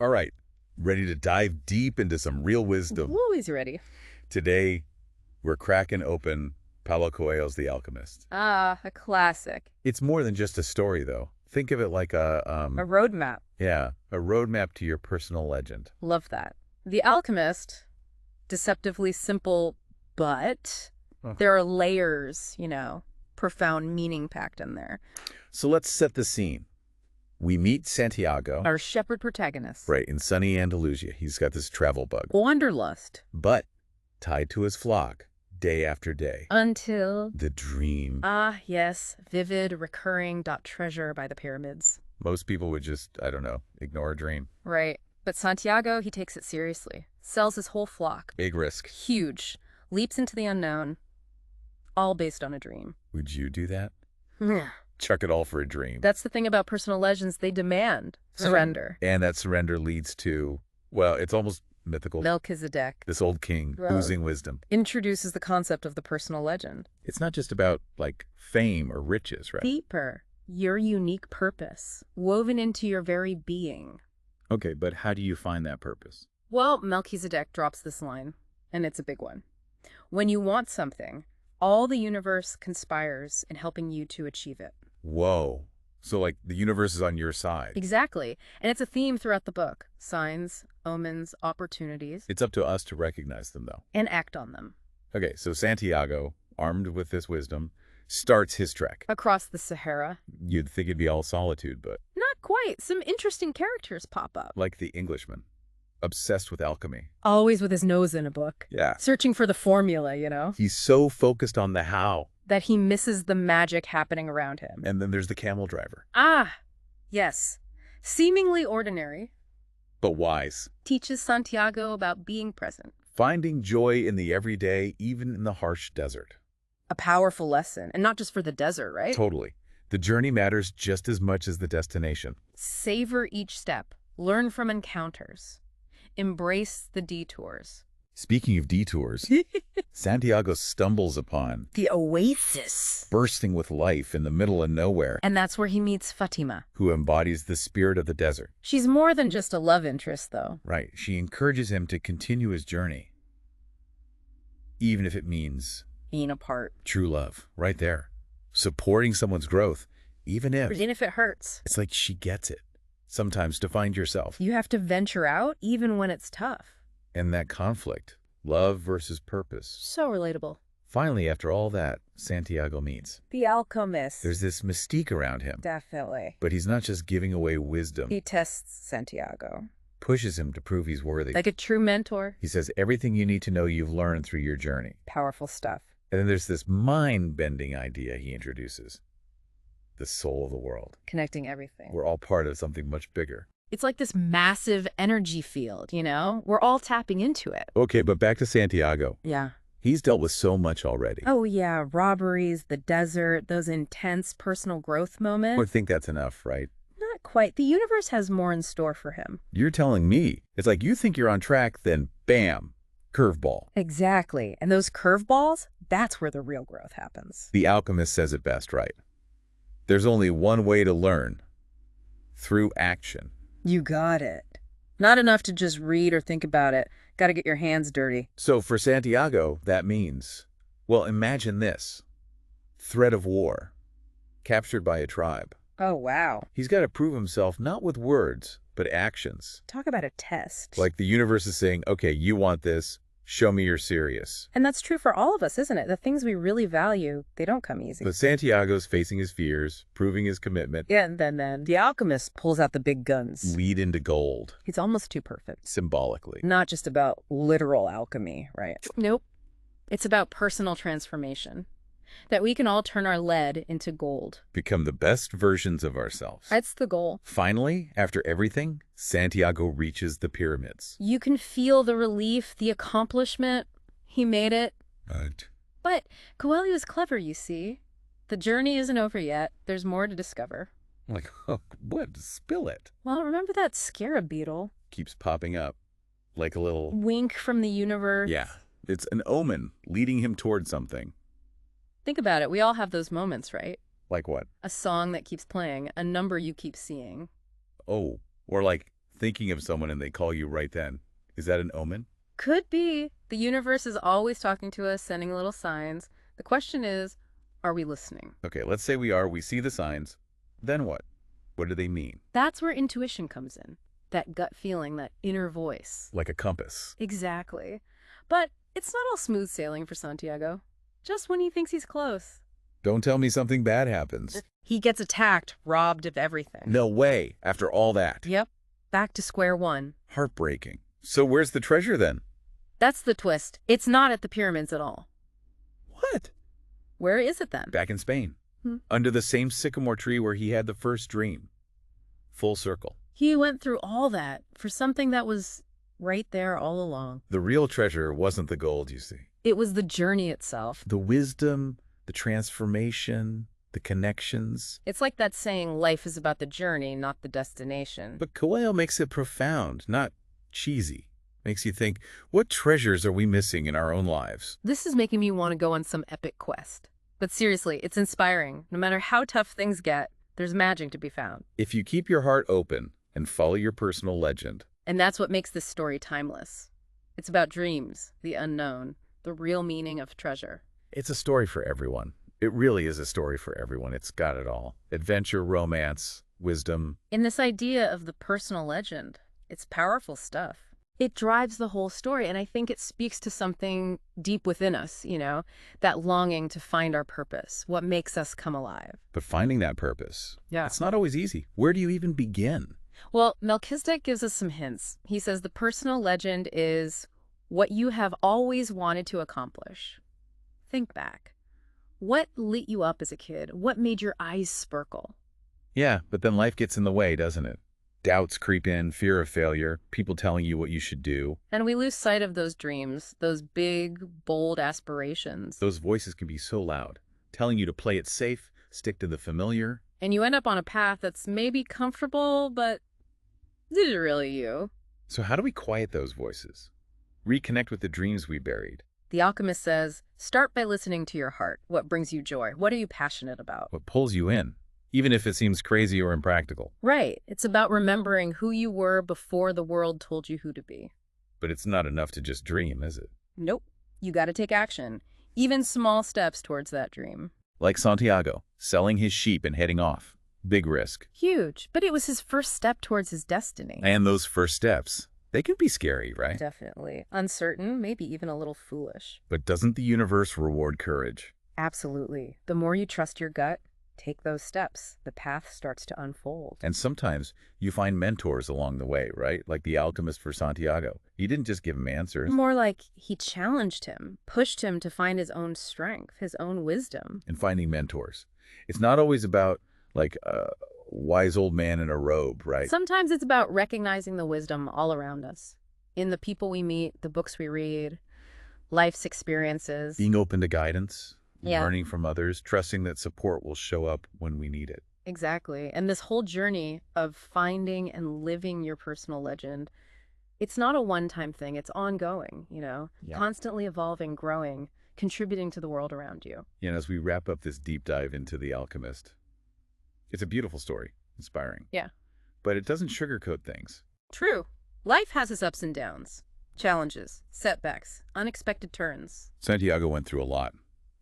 All right, ready to dive deep into some real wisdom. Always ready. Today, we're cracking open Paulo Coelho's The Alchemist. Ah, a classic. It's more than just a story, though. Think of it like A roadmap. a roadmap to your personal legend. Love that. The Alchemist, deceptively simple, but Oh. there are layers, profound meaning packed in there. So let's set the scene. We meet Santiago, Our shepherd protagonist. right, in sunny Andalusia. He's got this travel bug, Wanderlust. but tied to his flock day after day. Until... The dream. Ah, yes. Vivid, recurring, treasure by the pyramids. Most people would just, I don't know, ignore a dream. Right. But Santiago, he takes it seriously. Sells his whole flock. Big risk. Huge. Leaps into the unknown. All based on a dream. Would you do that? Yeah. Chuck it all for a dream. That's the thing about personal legends. They demand surrender. And that surrender leads to, well, it's almost mythical. Melchizedek This old king Right. oozing wisdom. introduces the concept of the personal legend. It's not just about, like, fame or riches, right? Deeper. Your unique purpose. Woven into your very being. Okay, but how do you find that purpose? Well, Melchizedek drops this line, and it's a big one. When you want something, all the universe conspires in helping you to achieve it. Whoa. So, like, the universe is on your side. Exactly. And it's a theme throughout the book. Signs, omens, opportunities, It's up to us to recognize them, though. and act on them. Okay, so Santiago, armed with this wisdom, starts his trek. Across the Sahara. You'd think it'd be all solitude, but Not quite. Some interesting characters pop up. like the Englishman, obsessed with alchemy. Always with his nose in a book. Yeah. Searching for the formula, He's so focused on the how. that he misses the magic happening around him. And then there's the camel driver. Ah, yes. Seemingly ordinary, But wise. teaches Santiago about being present. Finding joy in the everyday, even in the harsh desert. A powerful lesson, and not just for the desert, right? Totally. The journey matters just as much as the destination. Savor each step. Learn from encounters. Embrace the detours. Speaking of detours, Santiago stumbles upon, The oasis. bursting with life in the middle of nowhere, And that's where he meets Fatima. who embodies the spirit of the desert. She's more than just a love interest, though. Right. She encourages him to continue his journey, even if it means Being apart. true love, right there. Supporting someone's growth, even if Even if it hurts. it's like she gets it. Sometimes to find yourself. You have to venture out, even when it's tough. And that conflict, love versus purpose. So relatable. Finally, after all that, Santiago meets. The Alchemist. There's this mystique around him, Definitely. but he's not just giving away wisdom. He tests Santiago. Pushes him to prove he's worthy. Like a true mentor. He says everything you need to know you've learned through your journey. Powerful stuff. And then there's this mind-bending idea he introduces. The soul of the world. Connecting everything. We're all part of something much bigger. It's like this massive energy field, We're all tapping into it. Okay, but back to Santiago. Yeah. He's dealt with so much already. Oh, yeah. Robberies, the desert, those intense personal growth moments. I think that's enough, right? Not quite. The universe has more in store for him. You're telling me. It's like you think you're on track, then bam, curveball. Exactly. And those curveballs, that's where the real growth happens. The Alchemist says it best, right? There's only one way to learn. Through action. You got it. Not enough to just read or think about it. Got to get your hands dirty. So for Santiago, that means, well, imagine this. Threat of war. Captured by a tribe. Oh, wow. He's got to prove himself not with words, but actions. Talk about a test. Like the universe is saying, okay, you want this. Show me you're serious. And that's true for all of us, isn't it? The things we really value, they don't come easy. But Santiago's facing his fears, proving his commitment. Yeah, and then the Alchemist pulls out the big guns. Lead into gold. He's almost too perfect. Symbolically. Not just about literal alchemy, right? Nope. It's about personal transformation. That we can all turn our lead into gold. Become the best versions of ourselves. That's the goal. Finally, after everything, Santiago reaches the pyramids. You can feel the relief, the accomplishment. He made it. But Coelho's clever, you see. The journey isn't over yet. There's more to discover. Like, oh, what? Spill it. Well, remember that scarab beetle? Keeps popping up. Like a little... Wink from the universe. Yeah. It's an omen leading him toward something. Think about it. We all have those moments, right? Like what? A song that keeps playing, a number you keep seeing. Oh, or like thinking of someone and they call you right then. Is that an omen? Could be. The universe is always talking to us, sending little signs. The question is, are we listening? Okay, let's say we are. We see the signs. Then what? What do they mean? That's where intuition comes in. That gut feeling, that inner voice. Like a compass. Exactly. But it's not all smooth sailing for Santiago. Just when he thinks he's close. Don't tell me something bad happens. He gets attacked, robbed of everything. No way, after all that. Yep. Back to square one. Heartbreaking. So where's the treasure then? That's the twist. It's not at the pyramids at all. What? Where is it then? Back in Spain. Under the same sycamore tree where he had the first dream. Full circle. He went through all that for something that was right there all along. The real treasure wasn't the gold, you see. It was the journey itself. The wisdom, the transformation, the connections. It's like that saying, life is about the journey, not the destination. But Coelho makes it profound, not cheesy. Makes you think, what treasures are we missing in our own lives? This is making me want to go on some epic quest. But seriously, it's inspiring. No matter how tough things get, there's magic to be found. If you keep your heart open and follow your personal legend. And that's what makes this story timeless. It's about dreams, the unknown, the real meaning of treasure. It's a story for everyone. It really is a story for everyone. It's got it all. Adventure, romance, wisdom. In this idea of the personal legend, it's powerful stuff. It drives the whole story, and I think it speaks to something deep within us, that longing to find our purpose, what makes us come alive. But finding that purpose, Yeah. it's not always easy. Where do you even begin? Well, Melchizedek gives us some hints. He says the personal legend is what you have always wanted to accomplish. Think back. What lit you up as a kid? What made your eyes sparkle? Yeah, but then life gets in the way, doesn't it? Doubts creep in, fear of failure, people telling you what you should do. And we lose sight of those dreams, those big, bold aspirations. Those voices can be so loud, telling you to play it safe, stick to the familiar. And you end up on a path that's maybe comfortable, but is it really you? So how do we quiet those voices? Reconnect with the dreams we buried. The Alchemist says, start by listening to your heart. What brings you joy? What are you passionate about? What pulls you in, even if it seems crazy or impractical. Right. It's about remembering who you were before the world told you who to be. But it's not enough to just dream, is it? Nope. You got to take action, even small steps towards that dream. Like Santiago, selling his sheep and heading off. Big risk. Huge, but it was his first step towards his destiny. And those first steps, they can be scary, right? Definitely. Uncertain, maybe even a little foolish. But doesn't the universe reward courage? Absolutely. The more you trust your gut, take those steps, the path starts to unfold. And sometimes you find mentors along the way, right? Like the alchemist for Santiago. He didn't just give him answers. More like he challenged him, pushed him to find his own strength, his own wisdom. And finding mentors. It's not always about like a wise old man in a robe, right? Sometimes it's about recognizing the wisdom all around us. In the people we meet, the books we read, life's experiences. Being open to guidance, Yeah. learning from others, trusting that support will show up when we need it. Exactly. And this whole journey of finding and living your personal legend, it's not a one-time thing. It's ongoing, Yeah. constantly evolving, growing, contributing to the world around you. As we wrap up this deep dive into The Alchemist, it's a beautiful story, inspiring. Yeah. But it doesn't sugarcoat things. True. Life has its ups and downs, challenges, setbacks, unexpected turns. Santiago went through a lot.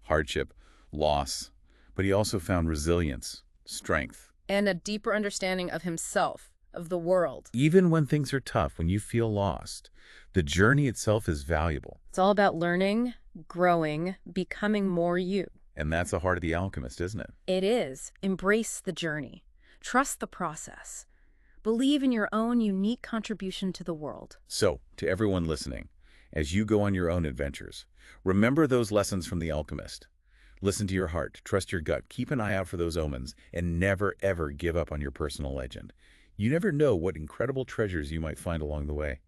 Hardship, loss, but he also found resilience, strength. And a deeper understanding of himself, of the world. Even when things are tough, when you feel lost, the journey itself is valuable. It's all about learning, growing, becoming more you. And that's the heart of The Alchemist, isn't it? It is. Embrace the journey. Trust the process. Believe in your own unique contribution to the world. So, to everyone listening, as you go on your own adventures, remember those lessons from The Alchemist. Listen to your heart, trust your gut, keep an eye out for those omens, and never, ever give up on your personal legend. You never know what incredible treasures you might find along the way.